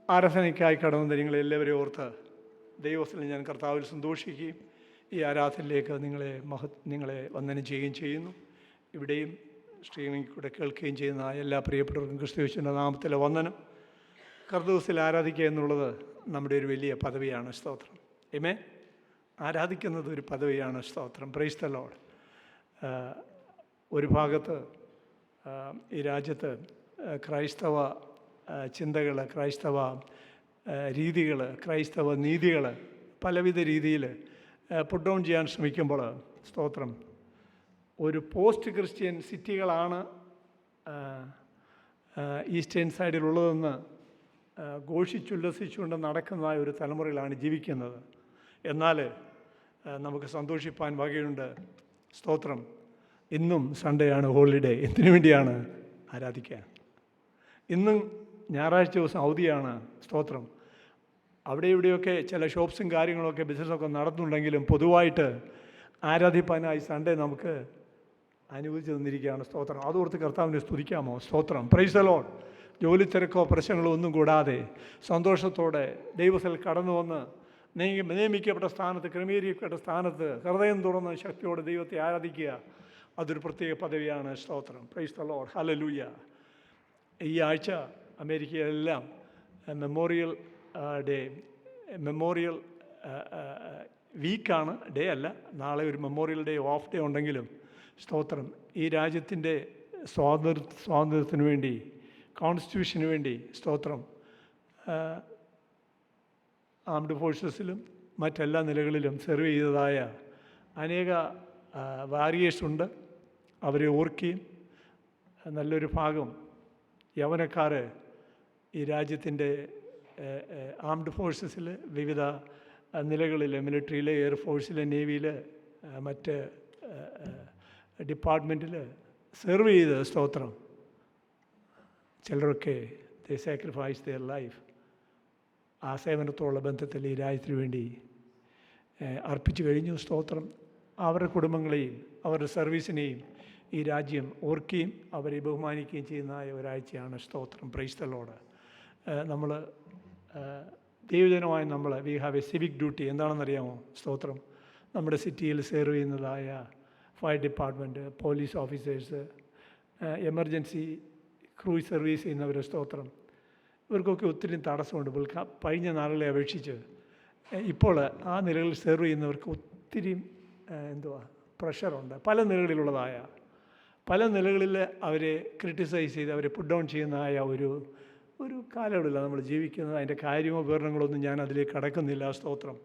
ആരാധനയ്ക്കായി കടന്നു നിങ്ങളെല്ലാവരെയും ഓർത്ത് ദൈവത്തിൽ ഞാൻ കർത്താവിൽ സന്തോഷിക്കുകയും ഈ ആരാധനയിലേക്ക് നിങ്ങളെ വന്ദനം ചെയ്യുകയും ചെയ്യുന്നു. ഇവിടെയും സ്ട്രീമിംഗ് കൂടെ കേൾക്കുകയും ചെയ്യുന്ന എല്ലാ പ്രിയപ്പെട്ടവർക്കും ക്രിസ്തുയേശുവിൻ്റെ നാമത്തിലെ വന്ദനം. കർത്തൃദിവസത്തിൽ ആരാധിക്കുക എന്നുള്ളത് നമ്മുടെ ഒരു വലിയ പദവിയാണ്. സ്തോത്രം. ആമേൻ. ആരാധിക്കുന്നത് ഒരു പദവിയാണ്. സ്തോത്രം. Praise the Lord. ഒരു ഭാഗത്ത് ഈ രാജ്യത്ത് ക്രൈസ്തവ ചിന്തകൾ, ക്രൈസ്തവ രീതികൾ, ക്രൈസ്തവ നീതികൾ പലവിധ രീതിയിൽ പുട്ട് ഡൗൺ ചെയ്യാൻ ശ്രമിക്കുമ്പോൾ, സ്തോത്രം, ഒരു പോസ്റ്റ് ക്രിസ്ത്യൻ സിറ്റികളാണ് ഈസ്റ്റേൺ സൈഡിലുള്ളതെന്ന് ഘോഷിച്ചുല്ലസിച്ചുകൊണ്ട് നടക്കുന്നതായ ഒരു തലമുറയിലാണ് ജീവിക്കുന്നത്. എന്നാൽ നമുക്ക് സന്തോഷിപ്പാൻ വകയുണ്ട്. സ്തോത്രം. ഇന്നും സൺഡേ ആണ്, ഹോളിഡേ. എന്തിനു വേണ്ടിയാണ്? ആരാധിക്കാൻ. ഇന്നും ഞായറാഴ്ച ദിവസം അവധിയാണ്. സ്തോത്രം. അവിടെ ഇവിടെയൊക്കെ ചില ഷോപ്സും കാര്യങ്ങളൊക്കെ ബിസിനസ്സൊക്കെ നടത്തുന്നുണ്ടെങ്കിലും പൊതുവായിട്ട് ആരാധിപ്പാനായി സൺഡേ നമുക്ക് അനുവദിച്ചു തന്നിരിക്കുകയാണ്. സ്തോത്രം. അതോർത്ത് കർത്താവിനെ സ്തുതിക്കാമോ? സ്തോത്രം. Praise the Lord. ജോലി തിരക്കോ പ്രശ്നങ്ങളോ ഒന്നും കൂടാതെ സന്തോഷത്തോടെ ദൈവത്തിൽ കടന്നു വന്ന് നിയമിക്കപ്പെട്ട സ്ഥാനത്ത്, ക്രമീകരിക്കപ്പെട്ട സ്ഥാനത്ത് ഹൃദയം തുറന്ന് ശക്തിയോടെ ദൈവത്തെ ആരാധിക്കുക, അതൊരു പ്രത്യേക പദവിയാണ്. സ്തോത്രം. Praise the Lord. ഹല്ലേലൂയ. ഈ ആഴ്ച അമേരിക്കയിലെല്ലാം മെമ്മോറിയൽ വീക്കാണ്. ഡേ അല്ല, നാളെ ഒരു മെമ്മോറിയൽ ഡേ, ഓഫ് ഡേ ഉണ്ടെങ്കിലും, സ്തോത്രം, ഈ രാജ്യത്തിൻ്റെ സ്വാതന്ത്ര്യത്തിന് വേണ്ടി, കോൺസ്റ്റിറ്റ്യൂഷന് വേണ്ടി, സ്തോത്രം, ആംഡ് ഫോഴ്സസിലും മറ്റെല്ലാ നിലകളിലും സെർവ് ചെയ്തതായ അനേക വാരിയേഴ്സുണ്ട്. അവരെ ഓർക്കുകയും നല്ലൊരു ഭാഗം യൗവനക്കാർ ഈ രാജ്യത്തിൻ്റെ ആംഡ് ഫോഴ്സസിൽ വിവിധ നിലകളിൽ, മിലിറ്ററിയിൽ, എയർഫോഴ്സിൽ, നേവിയിൽ, മറ്റ് ഡിപ്പാർട്ട്മെൻറ്റിൽ സെർവ് ചെയ്ത്, സ്തോത്രം, ചിലരൊക്കെ ദേ സാക്രിഫൈസ് ദെയർ ലൈഫ് ആ സേവനത്തോടുള്ള ബന്ധത്തിൽ ഈ രാജ്യത്തിന് വേണ്ടി അർപ്പിച്ചു കഴിഞ്ഞു. സ്തോത്രം. അവരുടെ കുടുംബങ്ങളെയും അവരുടെ സർവീസിനെയും ഈ രാജ്യം ഓർക്കുകയും അവരെ ബഹുമാനിക്കുകയും ചെയ്യുന്ന ഒരാഴ്ചയാണ്. സ്തോത്രം. Praise the lord. നമ്മൾ ദൈവജനമായി we have a civic duty. എന്താണെന്നറിയാമോ? സ്തോത്രം. നമ്മുടെ സിറ്റിയിൽ സെർവ് ചെയ്യുന്നതായ fire department, police officers, emergency crews service ചെയ്യുന്നവർ, സ്തോത്രം, ഇവർക്കൊക്കെ ഒത്തിരി തടസ്സമുണ്ട്. കഴിഞ്ഞ നാളുകളെ അപേക്ഷിച്ച് ഇപ്പോൾ ആ നിലകളിൽ സെർവ് ചെയ്യുന്നവർക്ക് ഒത്തിരി പ്രഷറുണ്ട്. പല നിലകളിൽ അവരെ ക്രിട്ടിസൈസ് ചെയ്ത് അവരെ പുട്ട് ഡൗൺ ചെയ്യുന്നതായ ഒരു കാലയളവില്ല നമ്മൾ ജീവിക്കുന്നത്. അതിൻ്റെ കാര്യമോ വിവരണങ്ങളൊന്നും ഞാൻ അതിലേക്ക് കടക്കുന്നില്ല. സ്തോത്രം.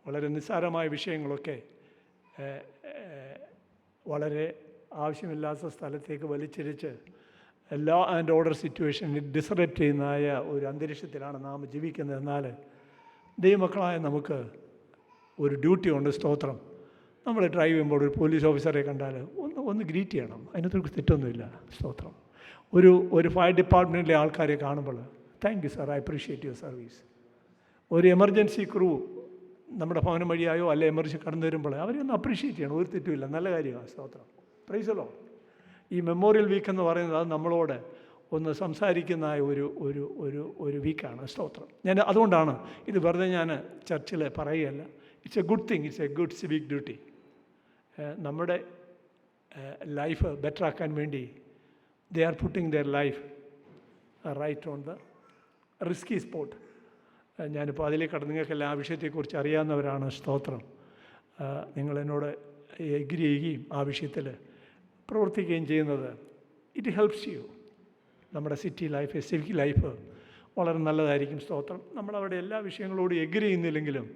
വളരെ നിസ്സാരമായ വിഷയങ്ങളൊക്കെ വളരെ ആവശ്യമില്ലാത്ത സ്ഥലത്തേക്ക് വലിച്ചിരിച്ച് ലോ ആൻഡ് ഓർഡർ സിറ്റുവേഷനിൽ ഡിസ്റപ്റ്റ് ചെയ്യുന്നതായ ഒരു അന്തരീക്ഷത്തിലാണ് നാം ജീവിക്കുന്നത്. എന്നാൽ ദൈവമക്കളായ നമുക്ക് ഒരു ഡ്യൂട്ടി ഉണ്ട്. സ്തോത്രം. നമ്മൾ ഡ്രൈവ് ചെയ്യുമ്പോൾ ഒരു പോലീസ് ഓഫീസറെ കണ്ടാൽ ഒന്ന് ഗ്രീറ്റ് ചെയ്യണം. അതിനകത്തൊരു തെറ്റൊന്നുമില്ല. സ്തോത്രം. ഒരു ഫയർ ഡിപ്പാർട്ട്മെൻറ്റിലെ ആൾക്കാരെ കാണുമ്പോൾ thank you sir, I appreciate your service. ഒരു എമർജൻസി ക്രൂ നമ്മുടെ ഭവനം വഴിയായോ അല്ലെ എമർജൻസി കടന്നു വരുമ്പോൾ അവരെ ഒന്ന് അപ്രീഷിയേറ്റ് ചെയ്യണം. ഒരു തെറ്റുമില്ല. നല്ല കാര്യമാണ്. സ്തോത്രം. Praise the Lord. ഈ മെമ്മോറിയൽ വീക്ക് എന്ന് പറയുന്നത് അത് നമ്മളോട് ഒന്ന് സംസാരിക്കുന്ന ഒരു വീക്കാണ്. സ്തോത്രം. ഞാൻ അതുകൊണ്ടാണ് ഇത് വെറുതെ ഞാൻ ചർച്ചിൽ പറയുകയല്ല. It's a good thing. It's a good civic duty. നമ്മുടെ ലൈഫ് ബെറ്റർ ആക്കാൻ വേണ്ടി they are putting their life right on the risky spot. ഞാനിപ്പോൾ അതിലേക്ക് കടന്ന് നിങ്ങൾക്കെല്ലാം ആ വിഷയത്തെക്കുറിച്ച് അറിയാവുന്നവരാണ്. സ്തോത്രം. നിങ്ങൾ എന്നോട് എഗ്രി ചെയ്യുകയും ആ വിഷയത്തിൽ പ്രവർത്തിക്കുകയും ചെയ്യുന്നത് ഇറ്റ് ഹെൽപ്സ് യു. നമ്മുടെ സിറ്റി ലൈഫ്, സിവിക് ലൈഫ് വളരെ നല്ലതായിരിക്കും. സ്തോത്രം. നമ്മളവരുടെ എല്ലാ വിഷയങ്ങളോടും എഗ്രി ചെയ്യുന്നില്ലെങ്കിലും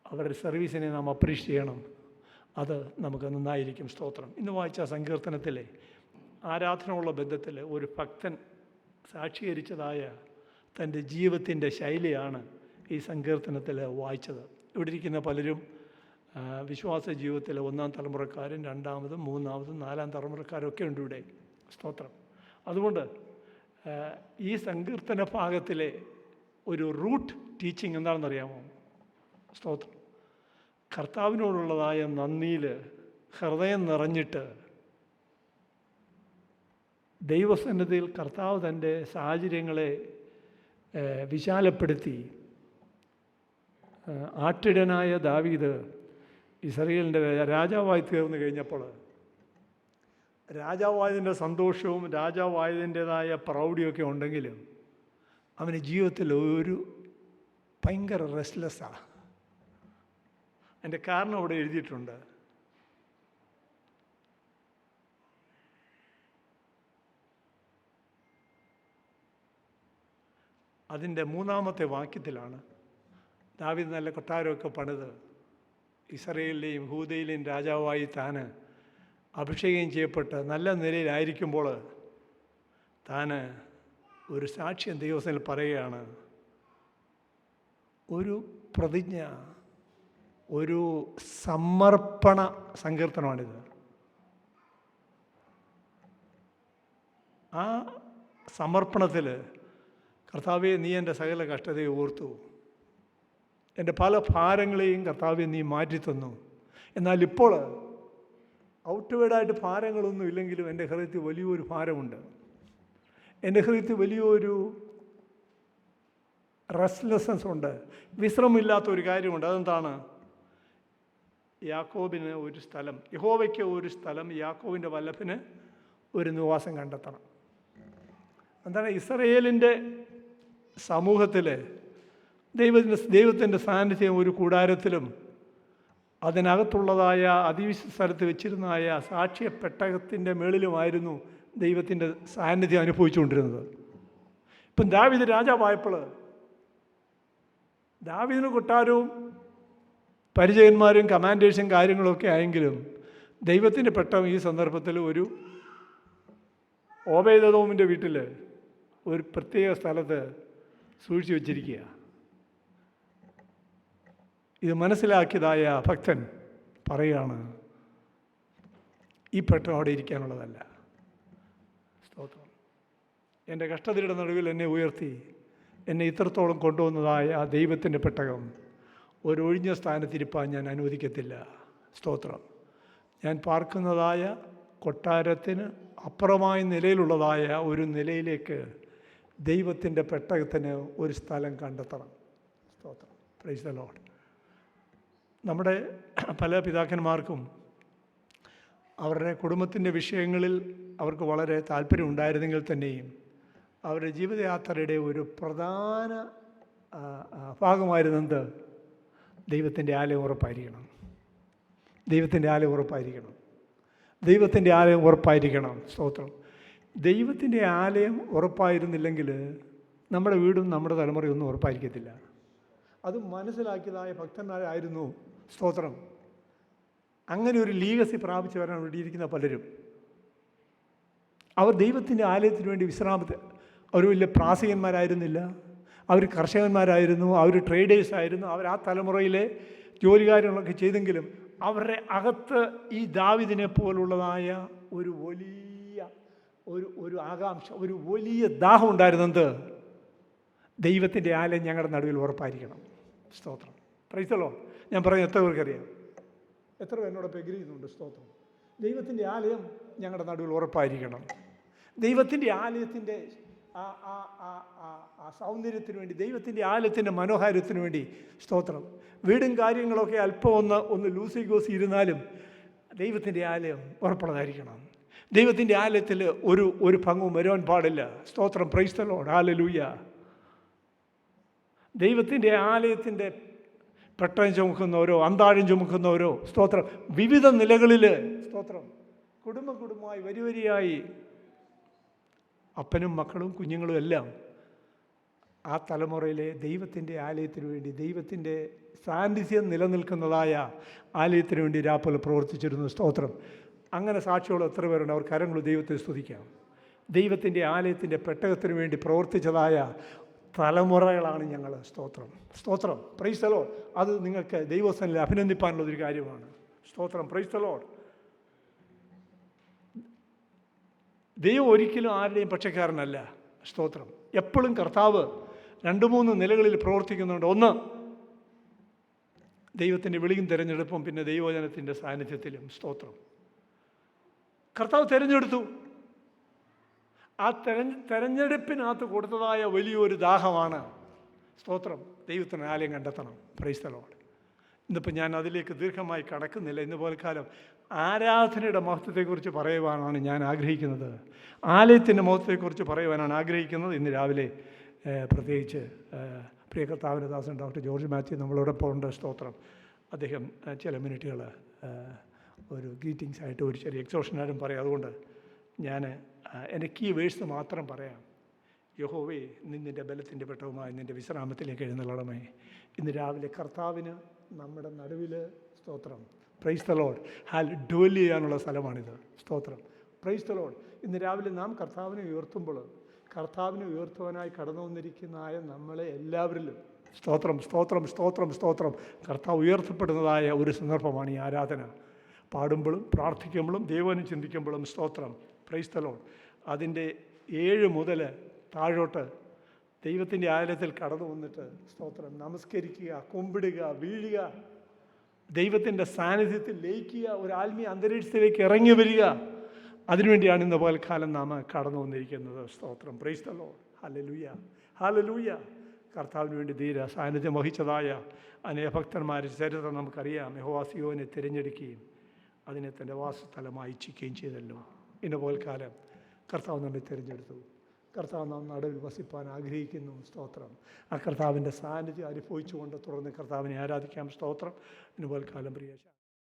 അവരുടെ സർവീസിനെ നാം അപ്രീഷിയേറ്റ് ചെയ്യണം. അത് നമുക്ക് നന്നായിരിക്കും. സ്തോത്രം. ഇന്ന് വായിച്ച സങ്കീർത്തനത്തിലെ ആരാധനയുള്ള ബന്ധത്തിൽ ഒരു ഭക്തൻ സാക്ഷീകരിച്ചതായ തൻ്റെ ജീവിതത്തിൻ്റെ ശൈലിയാണ് ഈ സങ്കീർത്തനത്തിൽ വായിച്ചത്. ഇവിടെ ഇരിക്കുന്ന പലരും വിശ്വാസ ജീവിതത്തിലെ ഒന്നാം തലമുറക്കാരും രണ്ടാമതും മൂന്നാമതും നാലാം തലമുറക്കാരൊക്കെ ഉണ്ട് ഇവിടെ. സ്തോത്രം. അതുകൊണ്ട് ഈ സങ്കീർത്തന ഭാഗത്തിലെ ഒരു റൂട്ട് ടീച്ചിങ് എന്താണെന്നറിയാമോ? സ്തോത്രം. കർത്താവിനോടുള്ളതായ നന്ദിയിൽ ഹൃദയം നിറഞ്ഞിട്ട് ദൈവസന്നിധിയിൽ കർത്താവ് തൻ്റെ സാഹചര്യങ്ങളെ വിശാലപ്പെടുത്തി. ആട്ടിടനായ ദാവീദ് ഇസ്രായേലിൻ്റെ രാജാവായി തീർന്നു കഴിഞ്ഞപ്പോൾ രാജാവായതിൻ്റെ സന്തോഷവും രാജാവായതിൻ്റെതായ പ്രൗഢിയൊക്കെ ഉണ്ടെങ്കിലും അവന് ജീവിതത്തിൽ ഒരു ഭയങ്കര റെസ്റ്റ്ലെസ്സാണ്. അതിൻ്റെ കാരണം അവിടെ എഴുതിയിട്ടുണ്ട്. അതിൻ്റെ 3-ാമത്തെ വാക്യത്തിലാണ്. ദാവീദ് നല്ല കൊട്ടാരമൊക്കെ പണിത് ഇസ്രായേലിലെയും യഹൂദയിലെയും രാജാവായി താൻ അഭിഷേകം ചെയ്യപ്പെട്ട് നല്ല നിലയിലായിരിക്കുമ്പോൾ താൻ ഒരു സാക്ഷ്യം ദൈവത്തിൽ പറയുകയാണ്. ഒരു പ്രതിജ്ഞ, ഒരു സമർപ്പണ സങ്കീർത്തനമാണിത്. ആ സമർപ്പണത്തിൽ കർത്താവേ, നീ എൻ്റെ സകല കഷ്ടതയെ ഓർത്തു, എൻ്റെ പല ഭാരങ്ങളെയും കർത്താവെ നീ മാറ്റിത്തന്നു. എന്നാൽ ഇപ്പോൾ ഔട്ട്വേർഡായിട്ട് ഭാരങ്ങളൊന്നും ഇല്ലെങ്കിലും എൻ്റെ ഹൃദയത്തിൽ വലിയൊരു ഭാരമുണ്ട്. എൻ്റെ ഹൃദയത്തിൽ വലിയൊരു റെസ്റ്റ്ലെസ്നെസ് ഉണ്ട്, വിശ്രമമില്ലാത്ത ഒരു കാര്യമുണ്ട്. അതെന്താണ്? യാക്കോബിന് ഒരു സ്ഥലം, യഹോവയ്ക്ക് ഒരു സ്ഥലം, യാക്കോബിൻ്റെ വല്ലഭന് ഒരു നിവാസം കണ്ടെത്തണം. എന്താണ്? ഇസ്രായേലിൻ്റെ സമൂഹത്തിൽ ദൈവത്തിൻ്റെ സാന്നിധ്യം ഒരു കൂടാരത്തിലും അതിനകത്തുള്ളതായ അതിവിശുദ്ധ സ്ഥലത്ത് വെച്ചിരുന്നതായ സാക്ഷ്യ പെട്ടകത്തിൻ്റെ മേളിലുമായിരുന്നു ദൈവത്തിൻ്റെ സാന്നിധ്യം അനുഭവിച്ചുകൊണ്ടിരുന്നത്. ഇപ്പം ദാവീദ് രാജാവായപ്പോൾ ദാവീദിന് കൊട്ടാരവും പരിചയന്മാരും കമാൻഡേഴ്സും കാര്യങ്ങളൊക്കെ ആയെങ്കിലും ദൈവത്തിൻ്റെ പെട്ടകം ഈ സന്ദർഭത്തിൽ ഒരു ഓബേദെദോമിൻ്റെ വീട്ടിൽ ഒരു പ്രത്യേക സ്ഥലത്ത് സൂക്ഷിച്ചു വച്ചിരിക്കുക. ഇത് മനസ്സിലാക്കിയതായ ഭക്തൻ പറയുകയാണ്, ഈ പെട്ടകം അവിടെ ഇരിക്കാനുള്ളതല്ല. സ്തോത്രം. എൻ്റെ കഷ്ടതയുടെ നടുവിൽ എന്നെ ഉയർത്തി എന്നെ ഇത്രത്തോളം കൊണ്ടുവന്നതായ ആ ദൈവത്തിൻ്റെ പെട്ടകം ഒരു ഒഴിഞ്ഞ സ്ഥാനത്തിരിപ്പാൻ ഞാൻ അനുവദിക്കത്തില്ല. സ്തോത്രം. ഞാൻ പാർക്കുന്നതായ കൊട്ടാരത്തിന് അപ്പുറമായ നിലയിലുള്ളതായ ഒരു നിലയിലേക്ക് ദൈവത്തിൻ്റെ പെട്ടകത്തിന് ഒരു സ്ഥലം കണ്ടെത്തണം. സ്തോത്രം. Praise the Lord. നമ്മുടെ പല പിതാക്കന്മാർക്കും അവരുടെ കുടുംബത്തിൻ്റെ വിഷയങ്ങളിൽ അവർക്ക് വളരെ താല്പര്യം ഉണ്ടായിരുന്നെങ്കിൽ തന്നെയും അവരുടെ ജീവിതയാത്രയുടെ ഒരു പ്രധാന ഭാഗമായിരുന്നത് ദൈവത്തിൻ്റെ ആലയം ഉറപ്പായിരിക്കണം. ദൈവത്തിൻ്റെ ആലയം ഉറപ്പായിരിക്കണം. ദൈവത്തിൻ്റെ ആലയം ഉറപ്പായിരിക്കണം. സ്തോത്രം. ദൈവത്തിൻ്റെ ആലയം ഉറപ്പായിരുന്നില്ലെങ്കിൽ നമ്മുടെ വീടും നമ്മുടെ തലമുറയൊന്നും ഉറപ്പായിരിക്കത്തില്ല. അത് മനസ്സിലാക്കിയതായ ഭക്തന്മാരായിരുന്നു. സ്തോത്രം. അങ്ങനെ ഒരു ലീഗസി പ്രാപിച്ചവരാണ് ഇവിടെ ഇരിക്കുന്ന പലരും. അവർ ദൈവത്തിൻ്റെ ആലയത്തിന് വേണ്ടി അവർ വലിയ പ്രാസംഗികന്മാരായിരുന്നില്ല, അവർ കർഷകന്മാരായിരുന്നു, അവർ ട്രേഡേഴ്സ് ആയിരുന്നു, അവർ ആ തലമുറയിലെ ജോലികാര്യങ്ങളൊക്കെ ചെയ്തെങ്കിലും അവരുടെ അകത്ത് ഈ ദാവീദിനെ പോലുള്ളതായ ഒരു വലിയ ഒരു ആകാംക്ഷ, ഒരു വലിയ ദാഹം ഉണ്ടായിരുന്നത് ദൈവത്തിൻ്റെ ആലയം ഞങ്ങളുടെ നടുവിൽ ഉറപ്പായിരിക്കണം. സ്തോത്രം. Praise the Lord. ഞാൻ പറയുന്നത് എത്ര പേർക്കറിയാം? എത്ര പേർ എന്നോടൊപ്പം എഗ്രി ചെയ്യുന്നുണ്ട്? സ്തോത്രം. ദൈവത്തിൻ്റെ ആലയം ഞങ്ങളുടെ നടുവിൽ ഉറപ്പായിരിക്കണം. ദൈവത്തിൻ്റെ ആലയത്തിൻ്റെ ആ സൗന്ദര്യത്തിന് വേണ്ടി, ദൈവത്തിൻ്റെ ആലയത്തിൻ്റെ മനോഹാര്യത്തിന് വേണ്ടി, സ്തോത്രം, വീടും കാര്യങ്ങളൊക്കെ അല്പം ഒന്ന് ലൂസി ഗോസി ഇരുന്നാലും ദൈവത്തിൻ്റെ ആലയം ഉറപ്പുള്ളതായിരിക്കണം. ദൈവത്തിൻ്റെ ആലയത്തിൽ ഒരു ഭംഗവും വരുവാൻ പാടില്ല. സ്തോത്രം. Praise the Lord. ഹല്ലേലൂയ. ദൈവത്തിൻ്റെ ആലയത്തിൻ്റെ പെട്ടകം ചുമക്കുന്നവരോ അന്താഴം ചുമക്കുന്നവരോ, സ്തോത്രം, വിവിധ നിലകളിൽ, സ്തോത്രം, കുടുംബമായി വരിയായി അപ്പനും മക്കളും കുഞ്ഞുങ്ങളും എല്ലാം ആ തലമുറയിലെ ദൈവത്തിൻ്റെ ആലയത്തിന് വേണ്ടി, ദൈവത്തിൻ്റെ സാന്നിധ്യം നിലനിൽക്കുന്നതായ ആലയത്തിന് വേണ്ടി രാപ്പകൽ പ്രവർത്തിച്ചിരുന്നു. സ്തോത്രം. അങ്ങനെ സാക്ഷികൾ എത്ര പേരുണ്ട്? അവർ കരങ്ങൾ ദൈവത്തെ സ്തുതിക്കാം. ദൈവത്തിൻ്റെ ആലയത്തിൻ്റെ പെട്ടകത്തിന് വേണ്ടി പ്രവർത്തിച്ചതായ തലമുറകളാണ് ഞങ്ങൾ. സ്തോത്രം. സ്തോത്രം. Praise the Lord. അത് നിങ്ങൾക്ക് ദൈവസന്നിധിയിൽ അഭിനന്ദിപ്പാനുള്ളൊരു കാര്യമാണ്. സ്തോത്രം. Praise the Lord. ദൈവം ഒരിക്കലും ആരുടെയും പക്ഷക്കാരനല്ല. സ്തോത്രം. എപ്പോഴും കർത്താവ് 2-3 നിലകളിൽ പ്രവർത്തിക്കുന്നുണ്ട്. ഒന്ന്, ദൈവത്തിൻ്റെ വിളിയും തിരഞ്ഞെടുപ്പും, പിന്നെ ദൈവവചനത്തിൻ്റെ സാന്നിധ്യത്തിലും. സ്തോത്രം. കർത്താവ് തിരഞ്ഞെടുത്തു. ആ തെരഞ്ഞെടുപ്പിനകത്ത് കൊടുത്തതായ വലിയൊരു ദാഹമാണ്. സ്തോത്രം. ദൈവത്തിന് ആലയം കണ്ടെത്തണം. Price the Lord. ഇന്നിപ്പോൾ ഞാൻ അതിലേക്ക് ദീർഘമായി കടക്കുന്നില്ല. ഇന്ന് പോൽക്കാലം ആരാധനയുടെ മഹത്വത്തെക്കുറിച്ച് പറയുവാനാണ് ഞാൻ ആഗ്രഹിക്കുന്നത്. ആലയത്തിൻ്റെ മഹത്വത്തെക്കുറിച്ച് പറയുവാനാണ് ആഗ്രഹിക്കുന്നത്. ഇന്ന് രാവിലെ പ്രത്യേകിച്ച് പ്രിയ കർത്താവിൻ്റെ ദാസൻ ഡോക്ടർ ജോർജ് മാത്യു നമ്മളോടൊപ്പം ഉണ്ട്. സ്തോത്രം. അദ്ദേഹം ചില മിനിറ്റുകൾ ഒരു ഗ്രീറ്റിങ്സ് ആയിട്ട് ഒരു ചെറിയ എക്സോഷനായിട്ടും പറയും. അതുകൊണ്ട് ഞാൻ എൻ്റെ കീ വേഴ്സ് മാത്രം പറയാം. യഹോവേ, നിന്നിൻ്റെ ബലത്തിൻ്റെ പെട്ടവുമായി നിൻ്റെ വിശ്രാമത്തിലേക്ക് എഴുന്നള്ളണമേ. ഇന്ന് രാവിലെ കർത്താവിന് നമ്മുടെ നടുവിൽ, സ്തോത്രം, പ്രൈസ് ദി ലോർഡ്, ഡ്വെൽ ചെയ്യാനുള്ള സ്ഥലമാണിത്. സ്തോത്രം, പ്രൈസ് ദി ലോർഡ്. ഇന്ന് രാവിലെ നാം കർത്താവിനെ ഉയർത്തുമ്പോൾ, കർത്താവിനെ ഉയർത്തുവാനായി കടന്നു വന്നിരിക്കുന്നതായ നമ്മളെ എല്ലാവരിലും, സ്തോത്രം സ്തോത്രം സ്തോത്രം സ്തോത്രം, കർത്താവ് ഉയർത്തപ്പെടുന്നതായ ഒരു സന്ദർഭമാണ് ഈ ആരാധന. പാടുമ്പോഴും പ്രാർത്ഥിക്കുമ്പോഴും ദൈവനെ ചിന്തിക്കുമ്പോഴും, സ്തോത്രം, പ്രൈസ് ദി ലോർഡ്. അതിൻ്റെ 7 മുതൽ താഴോട്ട് ദൈവത്തിൻ്റെ ആലയത്തിൽ കടന്നു വന്നിട്ട്, സ്തോത്രം, നമസ്കരിക്കുക, കുമ്പിടുക, വീഴുക, ദൈവത്തിൻ്റെ സാന്നിധ്യത്തിൽ ലയിക്കുക, ഒരു ആത്മീയ അന്തരീക്ഷത്തിലേക്ക് ഇറങ്ങി വരിക. അതിനുവേണ്ടിയാണ് ഇന്ന് പകൽക്കാലം നാം കടന്നു വന്നിരിക്കുന്നത്. സ്തോത്രം, praise the Lord. Hallelujah, hallelujah. കർത്താവിന് വേണ്ടി ധീര സാന്നിധ്യം വഹിച്ചതായ അനേക ഭക്തന്മാരുടെ ചരിത്രം നമുക്കറിയാം. യഹോവ സിയോനെ തിരഞ്ഞെടുക്കുകയും അതിനെ തൻ്റെ വാസസ്ഥലമായി ഇച്ഛിക്കുകയും ചെയ്തല്ലോ. ഇന്ന് പകൽക്കാലം കർത്താവ് നമ്മെ തിരഞ്ഞെടുത്തു. കർത്താവ് നാം നടുവിൽ വസിപ്പാൻ ആഗ്രഹിക്കുന്നു. സ്തോത്രം. ആ കർത്താവിൻ്റെ സാന്നിധ്യം അനുഭവിച്ചുകൊണ്ട് തുടർന്ന് കർത്താവിനെ ആരാധിക്കാം. സ്തോത്രം. ഇന്ന് പകൽക്കാലം പ്രിയ